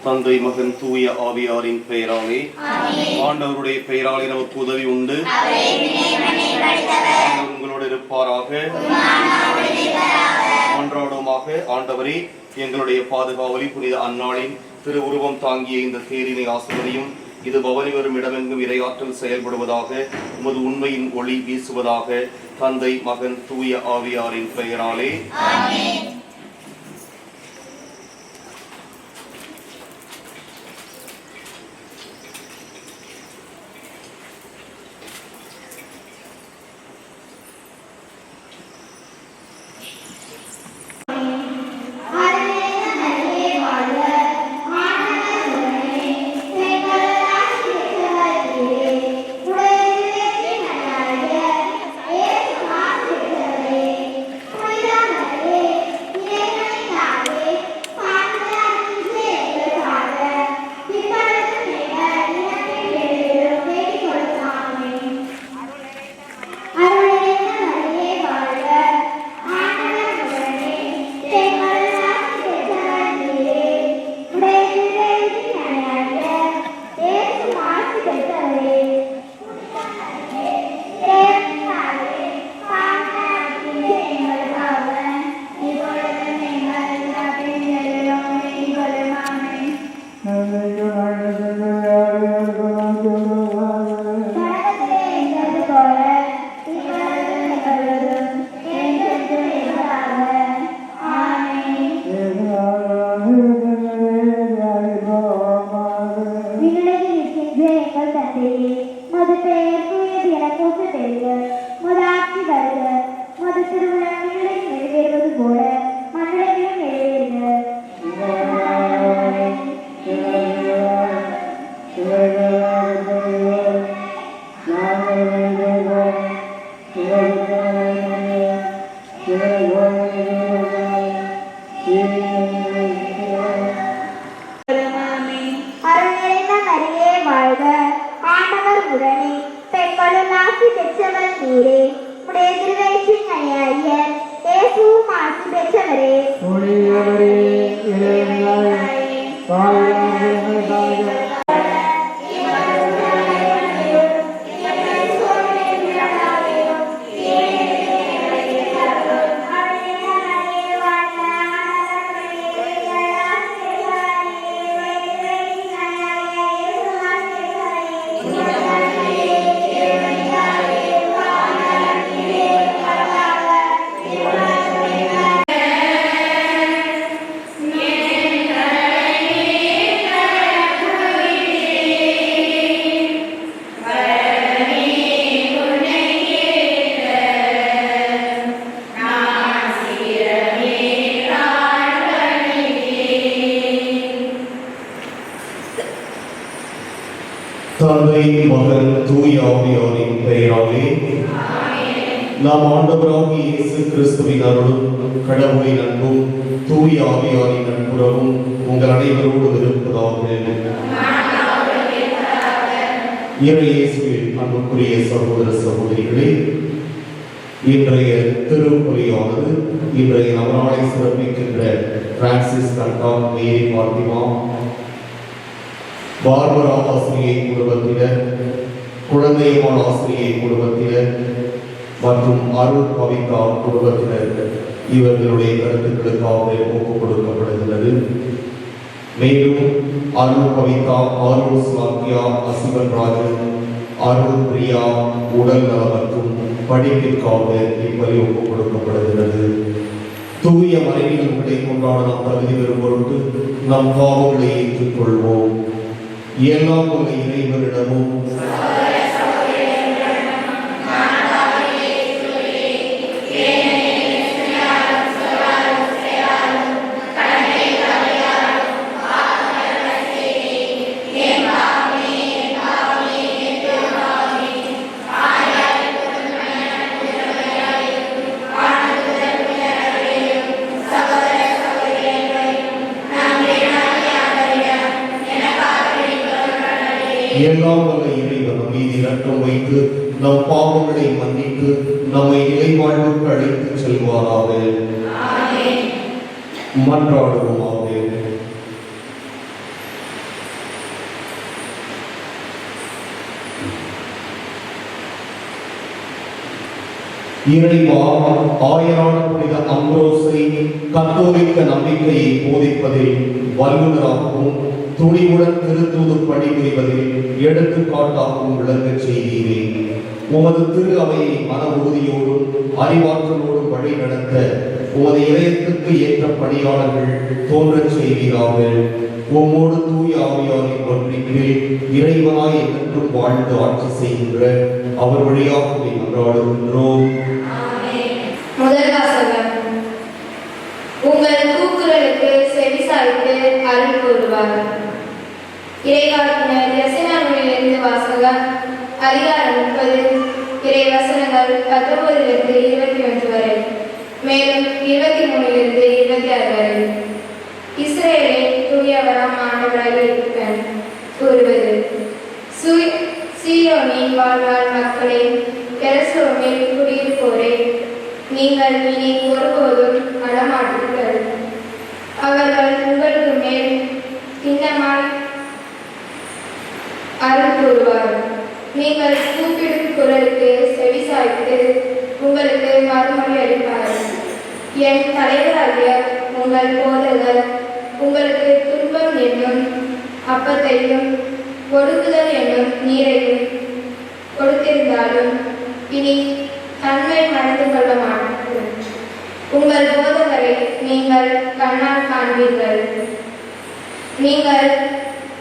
தந்தை மகன் தூய ஆவியாரின் பெயராலே ஆண்டவருடைய பெயராலே நமக்கு உதவி உண்டு. உங்களோடு இருப்பாராக. மன்றாடுவோமாக. ஆண்டவரே, எங்களுடைய பாதுகாவலி புனித அந்நாளின் திரு உருவம் தாங்கிய இந்த தேரினை ஆசிரியரையும் இது பவனி வரும் இடமெங்கும் இறையாற்றல் செயல்படுவதாக, உமது உண்மையின் ஒளி வீசுவதாக. தந்தை மகன் தூய ஆவியாரின் பெயராலே. தந்தை மகன் தூய ஆவியாரின் பெயராலே. நாம் ஆண்டவராகிய இயேசு கிறிஸ்துவின் அருளும் கடவுளின் அன்பும் தூய ஆவியாரின் நட்புறவும் உங்கள் அனைவரோடு இருப்பதாக. இயேசுவில் அன்புக்குரிய சகோதர சகோதரிகளே, இன்றைய திருப்பலியானது இன்றைய நவநாளை சிறப்பிக்கின்ற பிரான்சிஸ் கண்டா மேரி பாத்திமா பார்பரா ஆசிரியை குடும்பத்தினர், குழந்தையம்மாள் ஆசிரியை குடும்பத்தினர் மற்றும் அருள் கவிதா குடும்பத்தினர் இவர்களுடைய கருத்துக்களுக்காக ஒப்புக் கொடுக்கப்படுகிறது. மேலும் அருள் கவிதா, அருள் சாக்கியா, அசிவன் ராஜன், அருள் பிரியா உடல் நலம் மற்றும் படிப்பிற்காக இப்படி ஒப்புக் கொடுக்கப்படுகிறது. தூய மறைவின் உடை கொண்டாட நாம் தகுதி பெறும் பொருட்டு நம் பாவங்களை ஏற்றுக்கொள்வோம். எல்லாம் உள்ள இறைவனிடமும் எல்லாம் வல்ல இறைவன் நம் மீது இரக்கம் வைத்து நம் பாவங்களை மன்னித்து நம்மை இறைவாழ்வுக்கு அழைத்து செல்வாராக. மன்றாடுவோமாக. இறைவா, ஆயரான புனித அம்ப்ரோஸை கத்தோலிக்க நம்பிக்கையை போதிப்பதில் வல்லுநராகவும் துணிவுடன் திருத்தூது பணிபுரிவதில் எடுத்துக்காட்டாகவும் விளங்கச் செய்தீரே. உமது திரு அவையை மன உறுதியோடும் அறிவாற்றலோடும் வழி நடத்த உமது இதயத்துக்கு ஏற்ற பணியாளர்கள் தோன்றச் செய்வீராக. உம்மோடு தூய ஆவியாரின் ஒன்றிப்பில் இறைவனாய் என்றும் வாழ்ந்து ஆட்சி செய்கின்ற அவர் வழியாக மன்றாடுகின்றோம். முதல் வாசகம். உங்கள் கூக்குரலுக்கு செவிசாய்த்து அருள் கூறுவார். இறைவாக்கினர் யெசையா நூலிலிருந்து வாசகம். அதிகாரம் 30, இறை வசனங்கள் 19 21 வரை, மேலும் 23 26 வரை. இஸ்ரேலை தூயவராம் ஆண்டவராய் இருப்பேன் கூறுவது. சீயோனின் வாழ்நாள் மக்களே, எருசலேமில் குடியிருப்போரே, நீங்கள் இனி ஒருபோதும் அடமாட்டீர்கள். அவர்கள் உங்களுக்கு மேல் சின்னமாய் அருள் கூறுவார். நீங்கள் கூப்பிடும் குரலுக்கு செவிசாய்த்து உங்களுக்கு மறுமொழி அளிப்பார். என் தலைவராகிய உங்கள் போதகர் உங்களுக்கு துன்பம் என்னும் அப்பத்தையும் ஒடுக்குதல் என்னும் நீரையும் கொடுத்திருந்தாலும் இனி தன்மை மறந்து கொள்ள மாட்டீர்கள். உங்கள் போதகரை நீங்கள் கண்ணால் காண்பீர்கள். நீங்கள்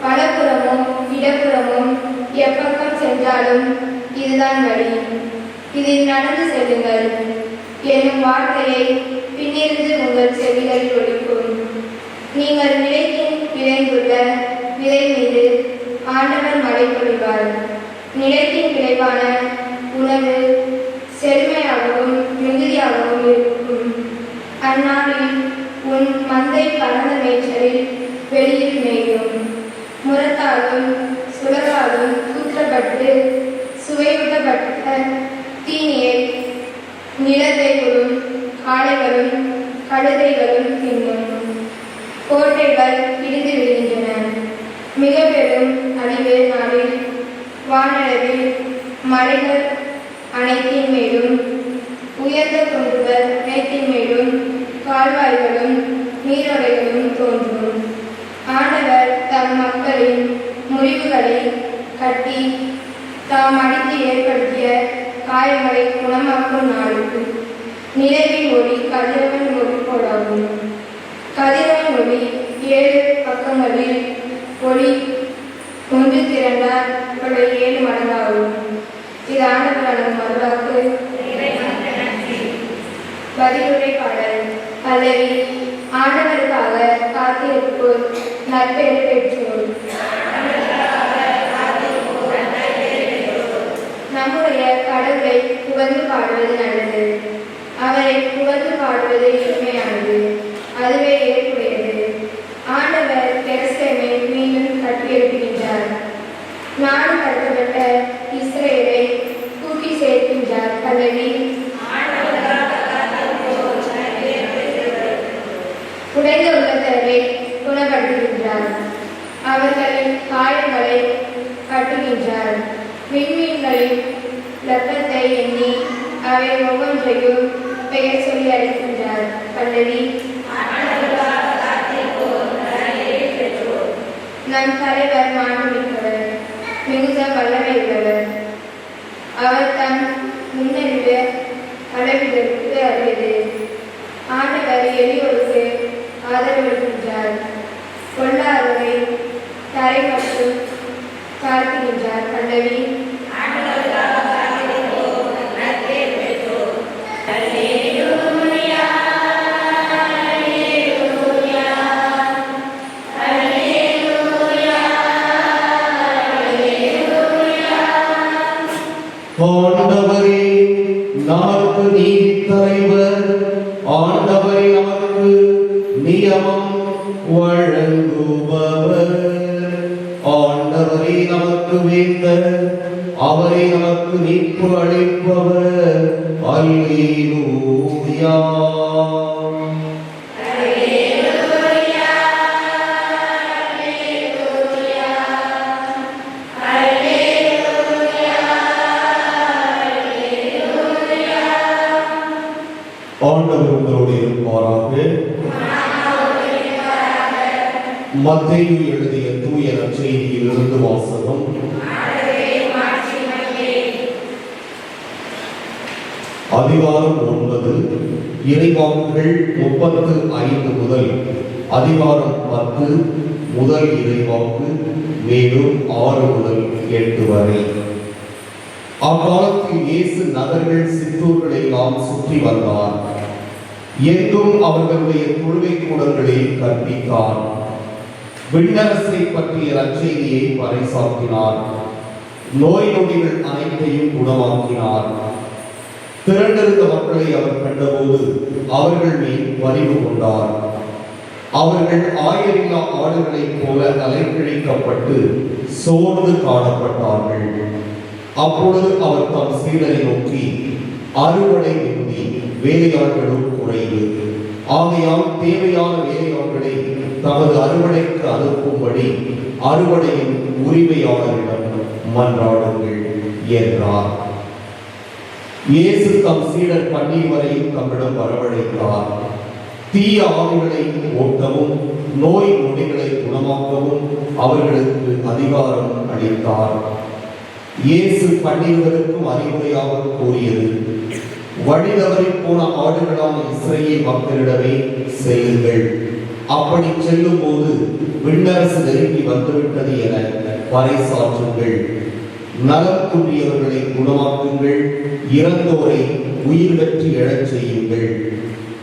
வலப்புறமும் இடப்புறமும் எப்பக்கம் சென்றாலும் இதுதான் வழி, இதில் நடந்து செல்லுங்கள் என்னும் வார்த்தையை பின்னிருந்து உங்கள் செவிகளில் ஒலிக்கும். நீங்கள் நிலத்தின் விளைந்துள்ள விதை மீது ஆண்டவர் மழை பொழிவார். நிலத்தின் விளைவான உணவு செழுமையாகவும் மிகுதியாகவும் இருக்கும். அந்நாளில் உன் மந்தை பரந்த மேய்ச்சலில் வெளியில் மேயும். முரத்தாலும் சுடராலும் தூற்றப்பட்டு சுவையூட்டப்பட்ட தீனியை நிலத்தைகளும் காளைகளும் கழுதைகளும் தின்னும். கோட்டைகள் இடிந்து விழுகின்றன. மிக பெரும் அழிவு நாளில் வானளவில் மலைகள் அனைத்தின் மேலும் உயர்ந்த குன்றுகள் அனைத்தின் மேலும் கால்வாய்களும் நீரோடைகளும் தோன்றும். ஆண்டவர் தம் மக்களின் முறிவுகளை கட்டி தாம் அடித்து ஏற்படுத்திய காயங்களை குணமாக்கும் நாளுக்கு நிலவின் ஒளி கதிரவன் ஒளி போலாகும். கதிரவன் ஒளி 7 பக்கங்களில் ஒளி ஒன்று திரண்டால் 7 மடங்காகும். இது ஆண்டவரான மறுவாக்கு. பதிலுரை பாடல். பல்லவி. ஆண்டவருக்காக காத்திருப்போர் நற்பெயர் பெற்றோர். நம்முடைய கடவுளை புகழ்ந்து பாடுவது நல்லது. அவரை புகழ்ந்து பாடுவது எளிமையானது, அதுவே ஏற்புடையது. ஆண்டவர் எருசலேமை மீண்டும் கட்டியெழுப்புகின்றார். நாடு கடத்தப்பட்ட இஸ்ரேலை கூட்டி சேர்க்கின்றார். பல்லவி. உடைந்த உள்ளத்தரை குணப்படுத்துகின்றார். அவர்களின் காயங்களை கட்டுகின்றார். விண்மீன்களின் இரத்தத்தை எண்ணி அவை ஒவ்வொன்றையும் பெயர் சொல்லி அழைக்கின்றார். பல்லவி. நம் தலைவர் மாண்புமிக்கவர், மிகுந்த வல்லமை உள்ளவர். அவர் தன் முன்னறிவு அளவிற்கு அறியது. ஆண்டவர் எளியோருக்கு ஆதரவளிக்கின்றார். கொள்ளாதவரை தரை மற்றும் தாழ்த்துகின்றார். பல்லவி. ஆண்டவரே நமக்கு நீதி தலைவர், ஆண்டவரே நமக்கு நியமம் வழங்குபவர், ஆண்டவரே நமக்கு வேந்தர், அவரே நமக்கு மீட்பு அளிப்பவர். அல்லேலூயா. மத்தேயு எழுதிய தூய நற்செய்தியிலிருந்து வாசகம். அதிகாரம் 9, இறைவாக்குகள் 35 முதல் அதிகாரம் 10 முதல் இறைவாக்கு மேலும் 6 முதல் 8 வரை. அக்காலத்தில் இயேசு நகர்கள் சிற்றூர்களை எல்லாம் சுற்றி வந்தார். எங்கும் அவர்களுடைய தொழுகை கூடங்களில் கற்பித்தார். விண்ணரசை பற்றிய நற்செய்தியை பறைசாற்றினார். நோய் நொடிகள் அனைத்தையும் குணமாக்கினார். திரண்டிருந்த மக்களை அவர் கண்டபோது அவர்கள் மேல் பரிவு கொண்டார். அவர்கள் ஆயரில்லா ஆடுகளைப் போல அலைக்கழிக்கப்பட்டு சோர்ந்து காணப்பட்டார்கள். அப்பொழுது அவர் தம் சீடரை நோக்கி, அறுவடை மிகுதி, வேலையாட்களும் குறைவு. ஆகையால் தேவையான வேலையாட்களை தமது அறுவடைக்கு அனுப்பும்படி அறுவடையின் உரிமையாளரிடம் மன்றாடுங்கள் என்றார். இயேசு தம் சீடர் 12 வரையும் தம்மிடம் வரவழைத்தார். தீய ஆவிகளை ஓட்டவும் நோய் நொடிகளை குணமாக்கவும் அவர்களுக்கு அதிகாரம் அளித்தார். இயேசு 12 அறிவுரையாக கூறியது, வழி தவறிப் போன ஆடுகளான இஸ்ரவேல் மக்களிடமே செல்லுங்கள். அப்படி செல்லும் போது விண்ணரசு நெருங்கி வந்துவிட்டது என பறைசாற்றுங்கள். நலம் குன்றியவர்களை குணமாக்குங்கள். இறந்தோரை உயிர் பெற்று எழச் செய்யுங்கள்.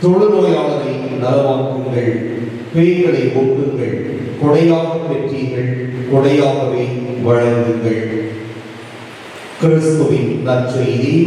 தொழுநோயாளரை நலமாக்குங்கள். பேய்களை ஒட்டுங்கள். கொடையாக பெற்றீர்கள், கொடையாகவே வழங்குங்கள். கிறிஸ்துவின் நற்செய்தி.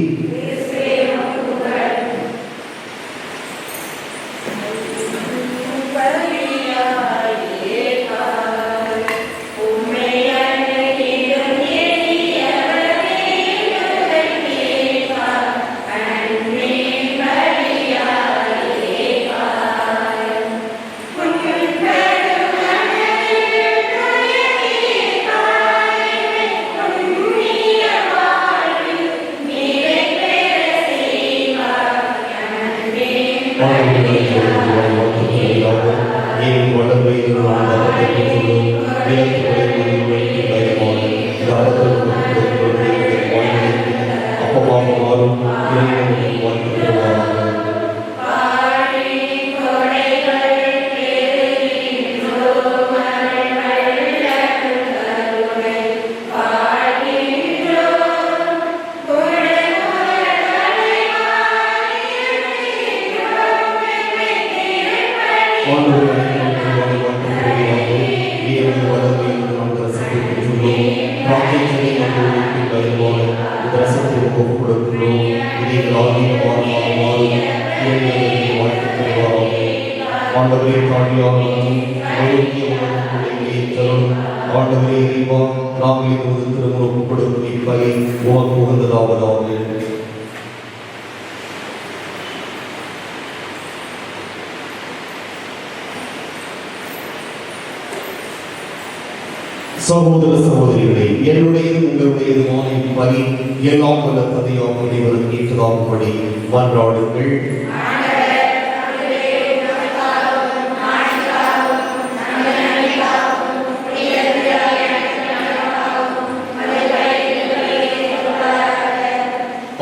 சகோதர சகோதரிகளே, என்னுடையது உங்களுடையதுமான இப்பலி எல்லாம் வல்ல தந்தையாக இறைவனுக்கு ஏற்றதாகும்படி மன்றாடுங்கள்.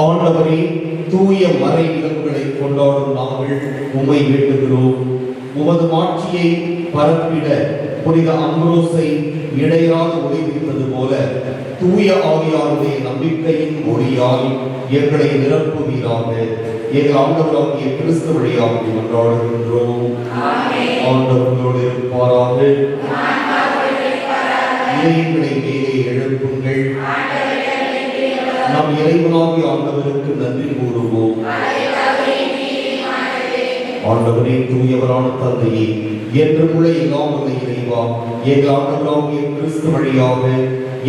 ஆண்டவரே, தூய மறை நிகழ்வுகளை கொண்டாடும் நாங்கள் உம்மை வேண்டுகிறோம். உமது மாட்சியை பரப்பிட புனித அம்ப்ரோஸை இடையராது ஒளிவித்தது போல தூய ஆவியாருடைய நம்பிக்கையின் ஒளியால் எங்களை நிரப்புவீராக. எங்கள் ஆண்டவராகிய கிறிஸ்து வழியாக மன்றாடுகின்றோம். ஆண்டவர்களோடு இருப்பாராக. இதயங்களை மேலே எழுப்புங்கள். நம் இறைவனாகிய ஆண்டவருக்கு நன்றி கூறுவோம். ஆண்டவரே, தூயவரான தந்தையே, என்றுமுள்ள எல்லாம் உள்ள இறைவா, எங்கள் ஆண்டவராகிய கிறிஸ்து வழியாக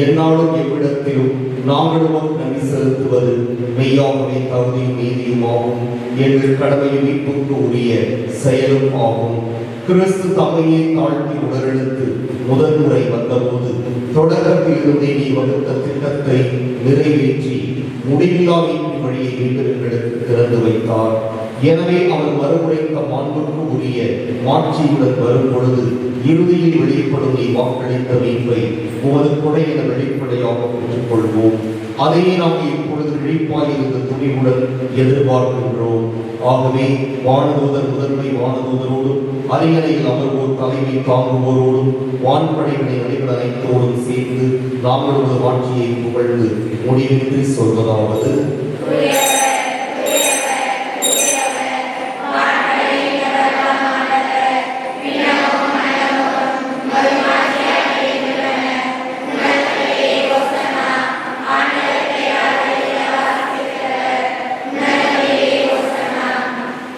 எந்நாளும் எவ்விடத்திலும் நாங்கள் உமக்கு நன்றி செலுத்துவது மெய்யாகவே தகுதியும் நீதியும் ஆகும். எங்கள் கடமையும் மீட்புக்கு உரிய செயலும் ஆகும். கிறிஸ்து தம்மையே தாழ்த்தி உடலெடுத்து முதன்முறை வந்தபோது தொடக்கத்தில் இருந்தே நீ வகுத்த திட்டத்தை நிறைவேற்றி முடிவில்லா மீட்பின் வழியை மீட்டெடுத்து திறந்து வைத்தார். எனவே அவர் மறுமுறை தம் மாண்புக்கு உரிய மாட்சியுடன் வரும் பொழுது இறுதியில் வெளியிட்ட வெளிப்படும் நீ வாக்களித்த மீட்பை உமது கொடை என வெளிப்படையாக பெற்றுக்கொள்வோம். அதையே நாம் இப்பொழுது விழிப்பாயிருந்த துணிவுடன் எதிர்பார்க்கின்றோம். ஆகவே வானதூதர் முதன்மை வானதூதரோடும் அரியணையில் அமர்வோர் தலைமை தாங்குவோரோடும் வான்படைகளை அணிகள் அனைத்தோடும் சேர்ந்து நாங்களோட ஆட்சியை புகழ்ந்து முடிவின்றி சொல்வதாவது: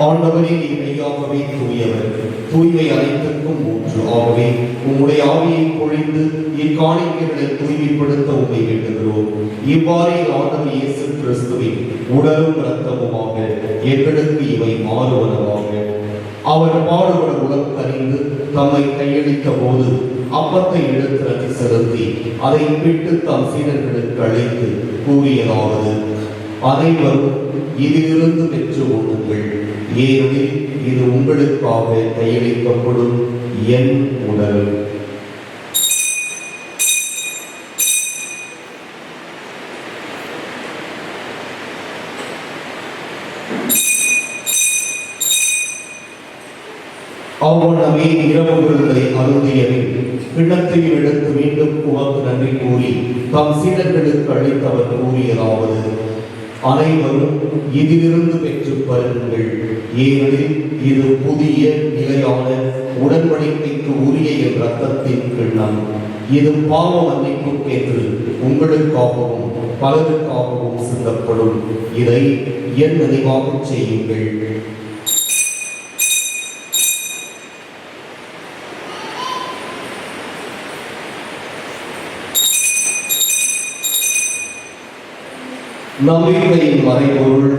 ஆண்டவரே, நீ மெய்யாகவே தூயவர், தூய்மை அனைத்திற்கும் ஊற்று. ஆகவே உம்முடைய ஆவியை பொழிந்து இக்காணிக்கைகளை தூய்மைப்படுத்த உம்மை வேண்டுகிறோம். இவ்வாறே ஆண்டவர் இயேசு கிறிஸ்துவின் உடலும் இரத்தமுமாக எங்களுக்கு இவை மாறுவனவாக. அவர் பாடுபட உலகம் அறிந்து தம்மை கையளித்த போது அப்பத்தை எடுத்து நன்றி செலுத்தி அதை பிட்டு தம் சீடர்களுக்கு அழைத்து கூறியதாவது: அனைவரும் இதிலிருந்து பெற்று உண்ணுங்கள், ஏனெனில் இது உங்களுக்காக கையளிக்கப்படும் என் உடல். அவ்வண்ணமே இரவு விருந்தை அருந்தியபின் கிண்ணத்தையும் எடுத்து மீண்டும் உமக்கு நன்றி கூறி தம் சீடர்களுக்கு அளித்தவர் கூறியதாவது: அனைவரும் இதிலிருந்து பெற்று பருங்கள், ஏனெனில் இது புதிய நிலையான உடன்படிக்கைக்கு உரிய என் இரத்தத்தின் கிண்ணம். இது பாவ மன்னிப்புக்கென்று உங்களுக்காகவும் பலருக்காகவும் சிந்தப்படும். இதை என் நினைவாக செய்யுங்கள். நம்பிக்கையின் மறைபொருள்.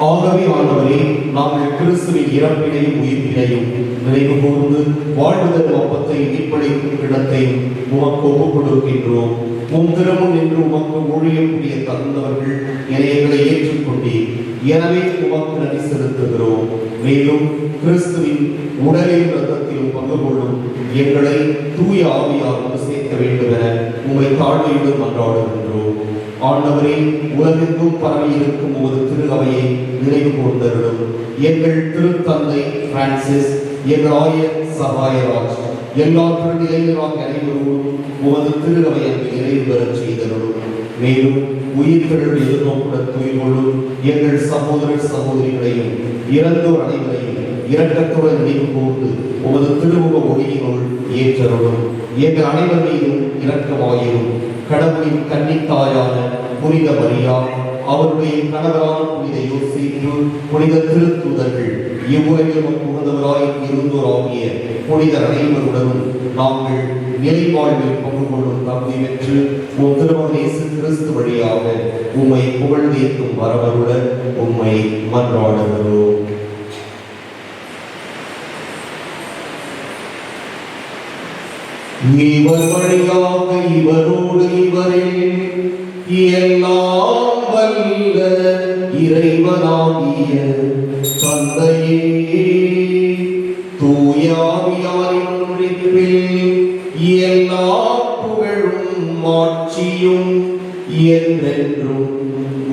ஆகவே ஆண்டவரே, நாங்கள் கிறிஸ்துவின் இறப்பினையும் உயிர்ப்பினையும் நினைவு கூர்ந்து வாழ்வுதல் அப்பத்தை மீட்பளிக்கும் கிடத்தையும் உமக்கு ஒப்புக் கொடுக்கின்றோம். உம் திருமுன் என்று உமக்கு ஊழியம் புரிய தந்தவர்கள் எங்களை ஏற்றுக்கொண்டீர். எனவே உமக்கு நன்றி செலுத்துகிறோம். மேலும் கிறிஸ்துவின் உடலில் இரத்தத்திலும் பங்கு கொள்ளும் எங்களை தூய ஆவியால் சேர்க்க வேண்டும் என உம்மை தாழ்மையுடன் மன்றாடுகின்றோம். ஆண்டவரே, உலகெங்கும் பரவி இருக்கும் ஒரு திரு அவையை நினைவு கூர்ந்தருளும். எங்கள் திருத்தந்தை பிரான்சிஸ், எங்கள் ஆயர் சகாயராஜ், எல்லா திருநிலையிலாக அனைவரோடும் உமது திரு அவை அங்கு நிறைவு பெறச் செய்தருளும். மேலும் உயிர்கள் எதிர்நோக்குடன் துயில் கொள்ளும் எங்கள் சகோதரர் சகோதரிகளையும் இறந்தோர் அனைவரையும் இரக்கத்துடன் நினைவு கூர்ந்து உமது திருமுக ஒளியினுள் ஏற்றருளும். எங்கள் அனைவர் மீதும் இரக்கமாயிரும். கடவுளின் கன்னித்தாயான புனித மரியா, அவருடைய கணவரான புனித யோசேப்பு, புனித திருத்தூதர்கள், இவ்வுலகில் புகுந்தவராய் இருந்தோராகிய புனித அனைவருடனும் நாங்கள் நிலை வாழ்வில் பங்கு கொள்ளும் தகுதி பெற்று உம் திருமகன் இயேசு கிறிஸ்து வழியாக உம்மை புகழ்ந்தேற்கும் வரவருடன் உம்மை மன்றாடுகிறோம். இவர் வழியாக இவரோடு இவரில் எல்லாம் வல்ல இறைவனாகிய தந்தையே, தூய ஆவியாரின் ஒன்றிப்பில் எல்லா புகழும் ஆட்சியும் என்றென்றும்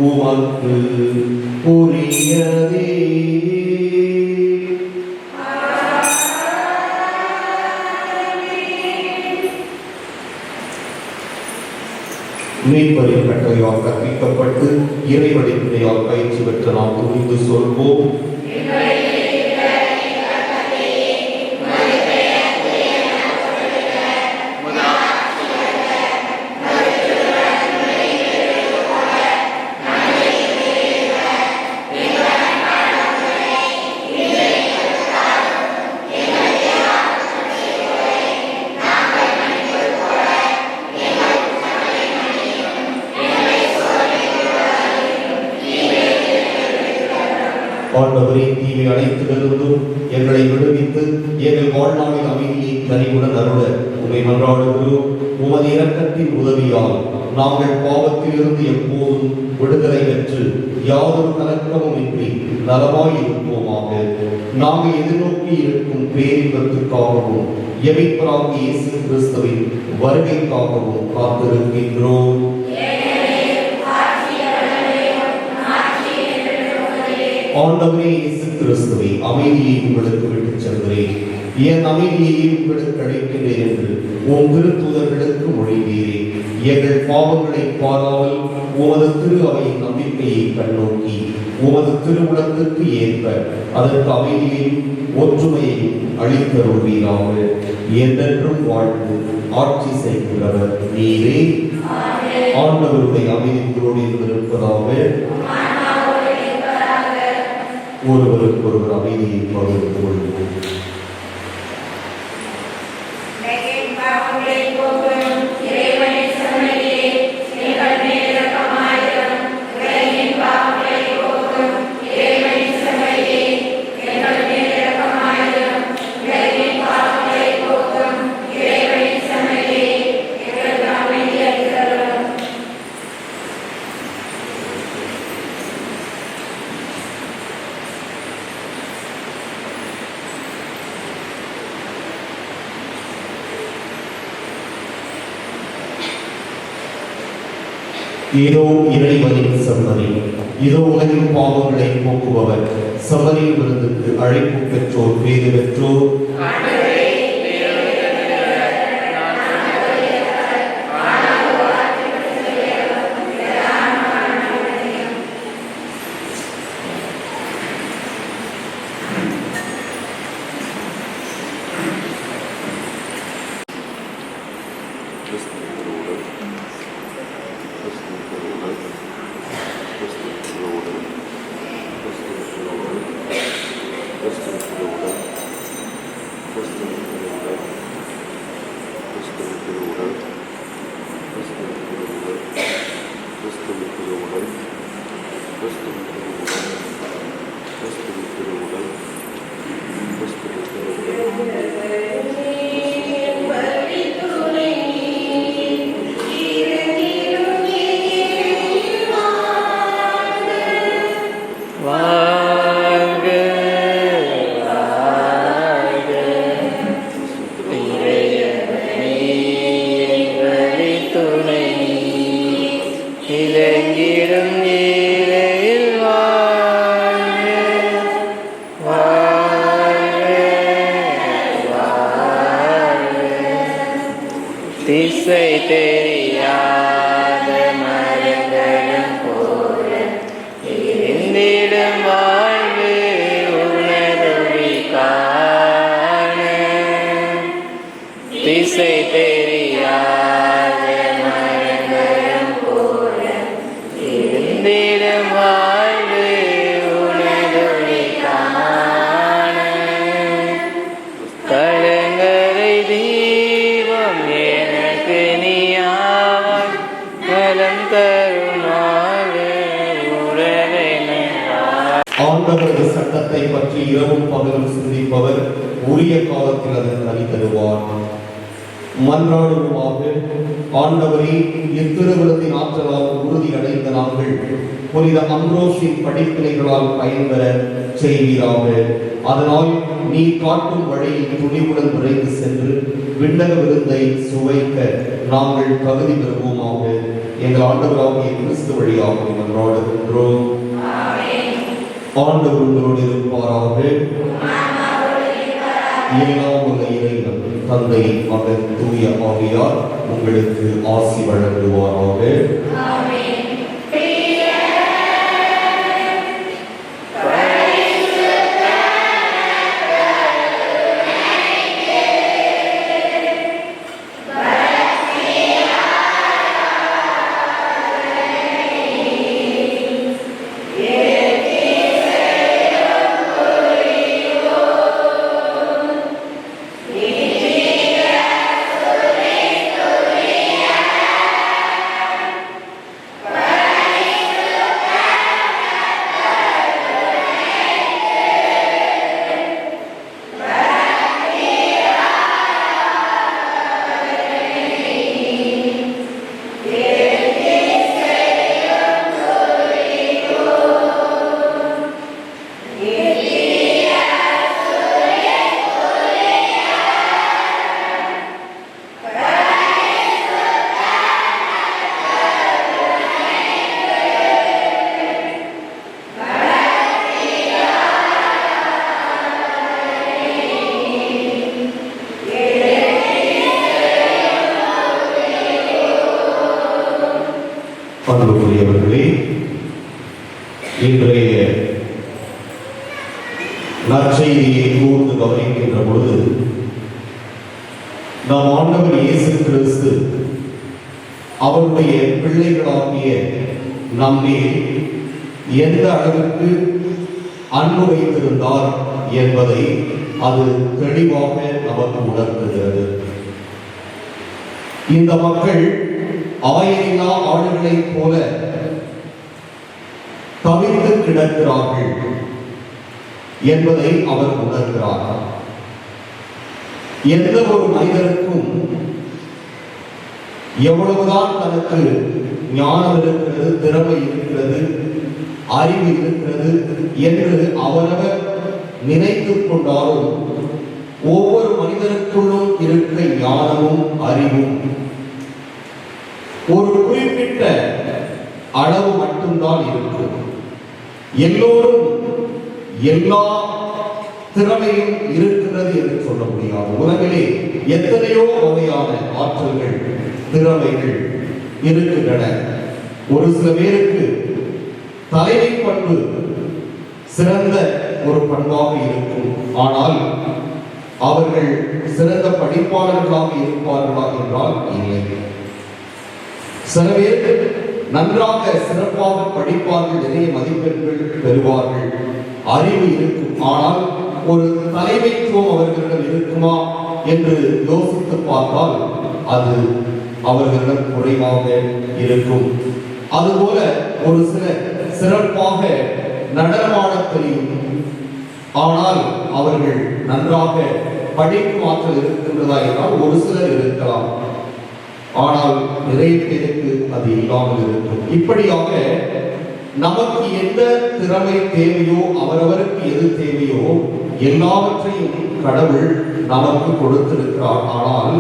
உமக்கு உரியதே. மீட்பரின் கட்டளையால் கற்பிக்கப்பட்டு இறைவழிப்பினையால் பயிற்சி பெற்ற நாம் துணிந்து சொல்வோம்: ஆண்டவரே, தீமை அனைத்திலிருந்தும் எங்களை விடுவித்து எங்கள் வாழ்நாளில் அமைதியை கனிவுடன் அருள உம்மை மன்றாடுகிறோம். உமது இரக்கத்தின் உதவியால் நாங்கள் பாவத்திலிருந்து எப்போதும் விடுதலை பெற்று யாதொரு கலக்கமும் இன்றி நலமாயிருப்போமாக. நாங்கள் எதிர்நோக்கி இருக்கும் பேரின்பத்திற்காகவும் எமைப்பராகிய இயேசு கிறிஸ்துவின் வருகைக்காகவும் காத்திருக்கின்றோம். ஆண்டவரே இயேசு கிறிஸ்துவே, அமைதியை உங்களுக்கு விட்டுச் செல்கிறேன், என் அமைதியை உங்களுக்கு அளிக்கிறேன் என்று உம் திருத்தூதர்களுக்கு மொழிந்தீரே. எங்கள் பாவங்களை பாராமல் உமது திரு அவையின் நம்பிக்கையை கண்ணோக்கி உமது திருவுளத்திற்கு ஏற்ப அதற்கு அமைதியையும் ஒற்றுமையையும் அளித்தருள்வீராக. என்றென்றும் வாழ்ந்து ஆட்சி செய்கிறவர் நீரே. ஆண்டவருடைய அமைதியோடு இருப்பதாக. ஒருவருக்கு ஒருவர் அமைதியை பகிர்ந்து கொள்வோம். இதோ இறைவனின் செம்மறி, இதோ உலகின் பாவங்களை போக்குபவர். செம்மறியின் விருந்துக்கு அழைப்பு பெற்றோர் பேறு பெற்றோர். திசை தெரியாத மரங்களும் போல இருந்திடும் வாழ்வு உணர்வி காண. திசை தெரியாத மரங்களும் போல இருந்திடும் வாழ்வு உணர்வி காண. கலங்கரை தீபம் எனக்கு நீயாவாய், நலம் தருமாறு உறவென. ஆண்டவரது சட்டத்தை பற்றி இரவும் பகலும் சிந்திப்பவர் உரிய காலத்தில் அதன் கனி தருவார். மன்றாடுவோமாக. ஆண்டவரே, இத்திருவிருந்தின் ஆற்றலால் உறுதி அடைந்த நாங்கள் புனித அம்ப்ரோஸின் படிப்பினைகளால் பயன்பெற செய்வீராக. அதனால் நீ காட்டும் வழியில் துணிவுடன் விரைந்து சென்று விண்ணக விருந்தை சுவைக்க நாங்கள் தகுதி பெறுவோமாக. எங்கள் ஆண்டவராகிய கிறிஸ்து வழியாக மன்றாடுகின்றோம். ஆண்டவர் உங்களோடு இருப்பாராக. எல்லாம் உள்ள இறைவன் தந்தை, மகன், தூய ஆவியார் உங்களுக்கு ஆசி வழங்குவாராக. அன்புக்குரியவர்களே, இன்றைய நற்செய்தியை கூர்ந்து கவனிக்கின்ற பொழுது நம் ஆண்டவர் இயேசு கிறிஸ்து அவருடைய பிள்ளைகளாகிய நம்மேல் எந்த அளவிற்கு அன்பு வைத்திருந்தார் என்பதை அது தெளிவாக நமக்கு உணர்த்துகிறது. இந்த மக்கள் ஆயிரில்லா ஆடுகளைப் போல தவித்து கிடக்கிறார்கள் என்பதை அவர் உணர்கிறார். எந்த ஒரு மனிதருக்கும் எவ்வளவுதான் தனக்கு ஞானம் இருக்கிறது, திறமை இருக்கிறது, அறிவு இருக்கிறது என்று அவரவர் நினைத்துக் கொண்டாலும் ஒவ்வொரு மனிதருக்குள்ளும் இருக்கிற ஞானமும் அறிவும் ஒரு குறிப்பிட்ட அளவு மட்டும்தான் இருக்கும். எல்லோரும் எல்லா திறமையும் இருக்கிறது என்று சொல்ல முடியாது. உலகிலே எத்தனையோ வகையான ஆற்றல்கள், திறமைகள் இருக்கின்றன. ஒரு சில பேருக்கு தலைமை பண்பு சிறந்த ஒரு பண்பாக இருக்கும். ஆனால் அவர்கள் சிறந்த படிப்பாளர்களாக இருப்பார்களா என்றால் இல்லை. சில பேர் நன்றாக சிறப்பாக படிப்பார்கள், நிறைய மதிப்பெண்கள் பெறுவார்கள், அறிவு இருக்கும். ஆனால் ஒரு தலைமைத்துவம் அவர்களிடம் இருக்குமா என்று யோசித்து பார்த்தால் அது அவர்களிடம் குறைவாக இருக்கும். அதுபோல ஒரு சிலர் சிறப்பாக நடனமாட தெரியும், ஆனால் அவர்கள் நன்றாக படிக்கும் ஆற்றல் இருக்கின்றதா என்றால் ஒரு சிலர் இருக்கலாம். ஆனால் நிறைய பேருக்கு அது இல்லாமல் இருக்கும். இப்படியாக நமக்கு எந்த திறமை தேவையோ, அவரவருக்கு எது தேவையோ எல்லாவற்றையும் கடவுள் நமக்கு கொடுத்திருக்கிறார். ஆனால்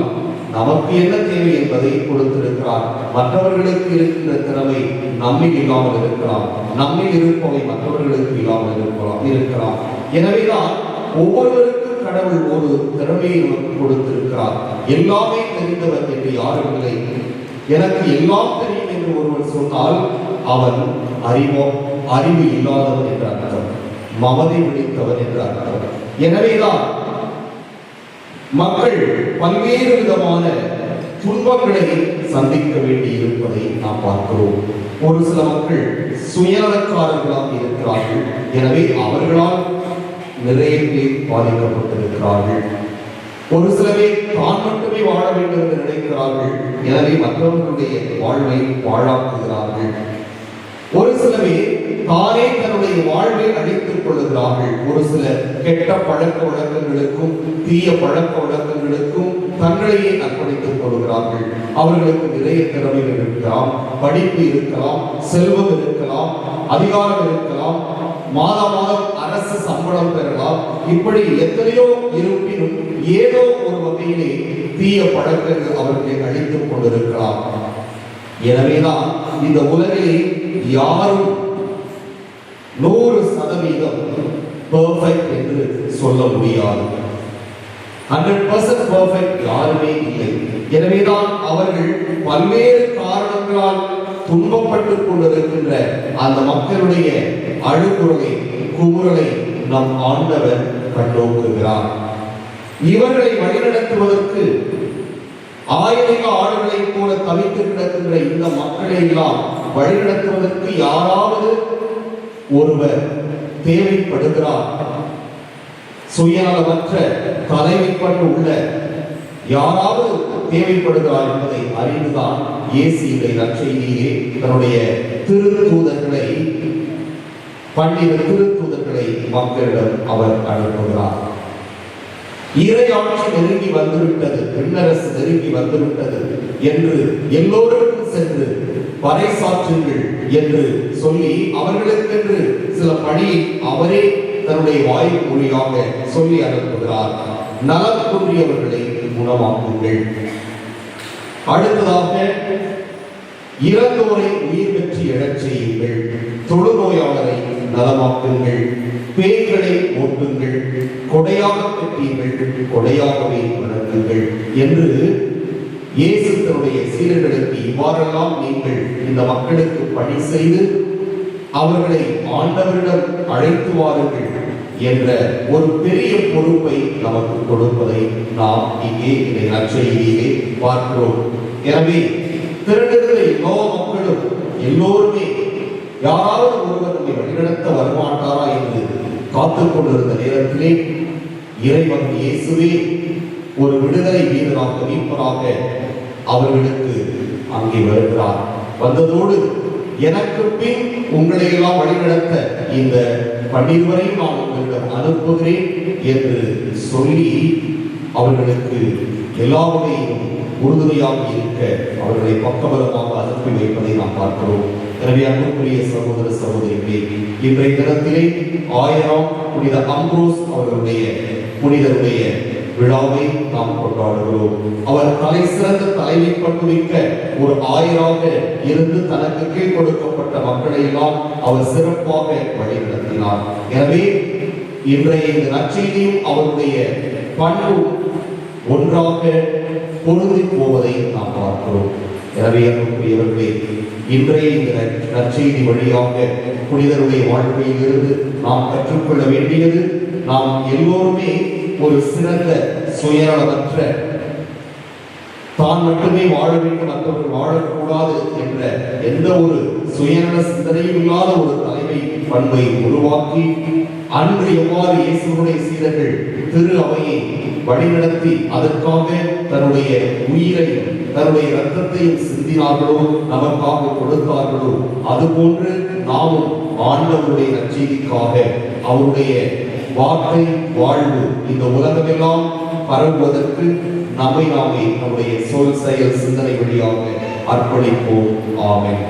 நமக்கு என்ன தேவை என்பதை கொடுத்திருக்கிறார். மற்றவர்களுக்கு இருக்கின்ற திறமை நம்மில் இல்லாமல் இருக்கலாம், நம்மில் இருப்பவை மற்றவர்களுக்கு இல்லாமல் இருக்கலாம். எனவேதான் ஒவ்வொருவருக்கும் கடவுள் ஒரு திறமையை நமக்கு கொடுத்திருக்கிறார். எல்லாமே தெரிந்தவர் என்று யாரும் இல்லை. எனக்கு எல்லாம் தெரியும் என்று ஒருவர் சொன்னால் அவன் அறிவு இல்லாதவன் என்ற அர்த்தம், மமதை பிடித்தவன் என்ற அர்த்தம். எனவேதான் மக்கள் பல்வேறு விதமான துன்பங்களை சந்திக்க வேண்டி இருப்பதை நாம் பார்க்கிறோம். ஒரு சில மக்கள் சுயநலக்காரர்களாக இருக்கிறார்கள். எனவே அவர்களால் நிறைய பேர் பாதிக்கப்பட்டிருக்கிறார்கள். ஒரு சில பேர் தான் மட்டுமே வாழ வேண்டும் என்று நினைக்கிறார்கள். எனவே மற்றவர்களுடைய வாழ்வை வாழாக்குகிறார்கள். ஒரு சில பேர் தானே தன்னுடைய வாழ்வை அழித்துக் கொள்ளுகிறார்கள். ஒரு சில கெட்ட பழக்க வழக்கங்களுக்கும் தீய பழக்க வழக்கங்களுக்கும் தங்களையே அர்ப்பணித்துக் கொள்கிறார்கள். அவர்களுக்கு நிறைய திறமைகள் இருக்கலாம், படிப்பு இருக்கலாம், செல்வம் இருக்கலாம், அதிகாரம் இருக்கலாம், மாதம் அரசு சம்பளம் பெறலாம். இப்படி எத்தனையோ இருப்பினும் ஏதோ ஒரு வகையிலே தீய பழக்கங்கள் அவர்களை அழித்துக் கொண்டிருக்கலாம். எனவேதான் இந்த உலகிலே யாரும் 100% பெர்ஃபெக்ட் என்று சொல்ல முடியாது. 100% பெர்ஃபெக்ட் யாருமே இல்லை. எனவேதான் அவர்கள் பல்வேறு காரணங்களால் துன்பப்பட்டுக் கொண்டிருக்கின்ற அந்த மக்களுடைய அழுகுறலை, குமுறலை நம் ஆண்டவர் கண்ணோக்குகிறார். இவர்களை வழிநடத்துவதற்கு ஆயிரம் ஆடுகளைப் போல தவித்து கிடக்கின்ற இந்த மக்களை எல்லாம் வழிநடத்துவதற்கு யாராவது ஒருவர் தேவைப்படுகிறார். சுயநலமற்ற தலைமைப்பட்டு உள்ள யாராவது தேவைப்படுகிறார் என்பதை அறிந்துதான் இயேசு இந்த நற்செய்தியிலே தன்னுடைய திருத்தூதர்களை, 12 திருத்தூதர்களை மக்களிடம் அவர் அனுப்புகிறார். இறையாட்சி நெருங்கி வந்துவிட்டது, பெண்ணரசு நெருங்கி வந்துவிட்டது என்று எல்லோருக்கும் சென்று பறைசாற்றுங்கள் என்று சொல்லி அவர்களுக்கென்று சில பணியை அவரே தன்னுடைய வாய் மொழியாக சொல்லி அனுப்புகிறார். நலம் குன்றியவர்களை குணமாக்குங்கள். அடுத்ததாக இறந்தோரை உயிர் பெற்று எழச் செய்யுங்கள். தொழுநோயாளரை நலமாக்குங்கள். பேய்களை ஓட்டுங்கள். கொடையாக பெற்றீர்கள், கொடையாகவே வணங்குங்கள் என்று இயேசு தன்னுடைய சீடர்களுக்கு இவ்வாறெல்லாம் நீங்கள் இந்த மக்களுக்கு பணி செய்து அவர்களை ஆண்டவரிடம் அழைத்து வாருங்கள் என்ற ஒரு பெரிய பொறுப்பை நமக்கு கொடுப்பதை நாம் இங்கே இந்த நற்செய்தியிலே பார்க்கிறோம். எனவே திரண்டிருந்த எல்லா மக்களும் எல்லோருமே யாராவது ஒருவர் நம்மை வழிநடத்த வரமாட்டாரா என்று காத்துக் கொண்டிருந்த நேரத்திலே இறைவன் இயேசுவே ஒரு விடுதலை வீரராக மீட்பராக அவர்களுக்கு அங்கே வருகிறார். வந்ததோடு எனக்கு பின் உங்களை எல்லாம் வழிநடத்த இந்த 12 நான் உங்களிடம் அனுப்புகிறேன் என்று சொல்லி அவர்களுக்கு எல்லாவற்றையும் உறுதுணையாக இருக்க அவர்களை பக்கபலமாக அனுப்பி வைப்பதை நாம் பார்க்கிறோம். எனவே அன்புக்குரிய சகோதர சகோதரிகளே, இன்றைய தினத்திலே 1000 புனித அம்ப்ரோஸ் அவர்களுடைய புனிதருடைய விழாவை நாம் கொண்டாடுகிறோம். அவர் தலை சிறந்த தலைமை பண்புமிக்க ஒரு ஆயராக இருந்து தனக்கு கீழ் கொடுக்கப்பட்ட மக்களை எல்லாம் அவர் சிறப்பாக வழிநடத்தினார். எனவே இன்றைய இந்த நற்செய்தியும் அவருடைய பண்பும் ஒன்றாக பொருந்தி போவதை நாம் பார்க்கிறோம். எனவே அன்புக்குரியவர்களே, இன்றைய இந்த நற்செய்தி வழியாக புனிதருடைய வாழ்க்கையில் இருந்து நாம் கற்றுக்கொள்ள வேண்டியது, நாம் எல்லோருமே ஒரு சிறந்த சுயநலமற்ற, தான் மட்டுமே வாழ வேண்டும் மற்றவர்கள் வாழக்கூடாது என்ற எந்த ஒரு சுயநல சிந்தனையும் இல்லாத ஒரு தலைமை பண்பை உருவாக்கி அன்று எவ்வாறு இயேசுவுடைய சீடர்கள் திரு அவையை வழிநடத்தி அதற்காக தன்னுடைய உயிரை தன்னுடைய இரத்தத்தையும் சிந்தினார்களோ, நமக்காக கொடுத்தார்களோ, அதுபோன்று நாமும் ஆண்டவருடைய நற்செய்திக்காக அவருடைய வார்த்தை வாழ்வு இந்த உலகமெல்லாம் பரவுவதற்கு நம்மை நாமே நம்முடைய சொல் செயல் சிந்தனை வழியாக அர்ப்பணிப்போம். ஆமென்.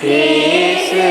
இயேசு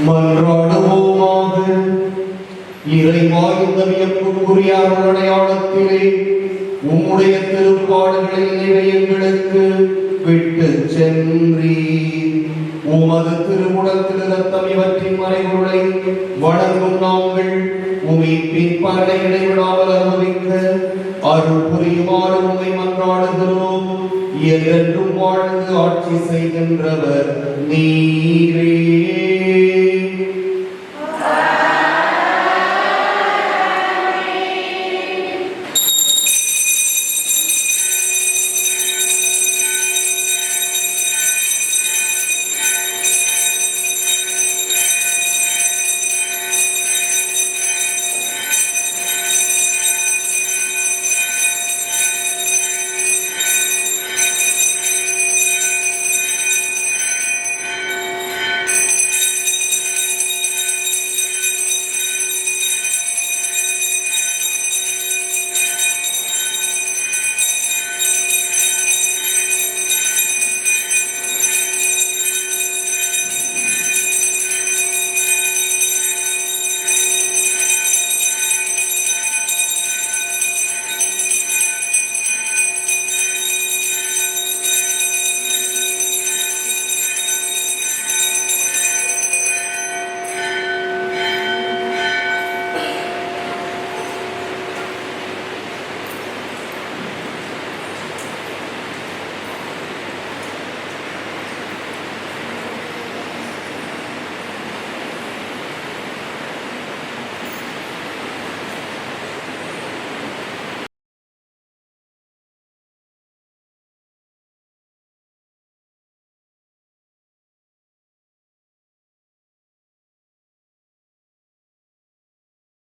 மன்றாடுவோமாக. இறைவா, இந்த வியப்புக்குரிய அருளடையாளத்திலே உம்முடைய திருப்பாடுகளை இவை எங்களுக்கு விட்டு சென்றீர். உமது திருவுடல் திரு ரத்தம் இவற்றின் மறைபொருளை வணங்கும் நாங்கள் உமீட்பின் பலனை இடைவிடாமல் அனுபவிக்க அருள் புரியுமாறு உம்மை மன்றாடுகிறோம். என்றென்றும் வாழ்ந்து ஆட்சி செய்கின்றவர் நீரே.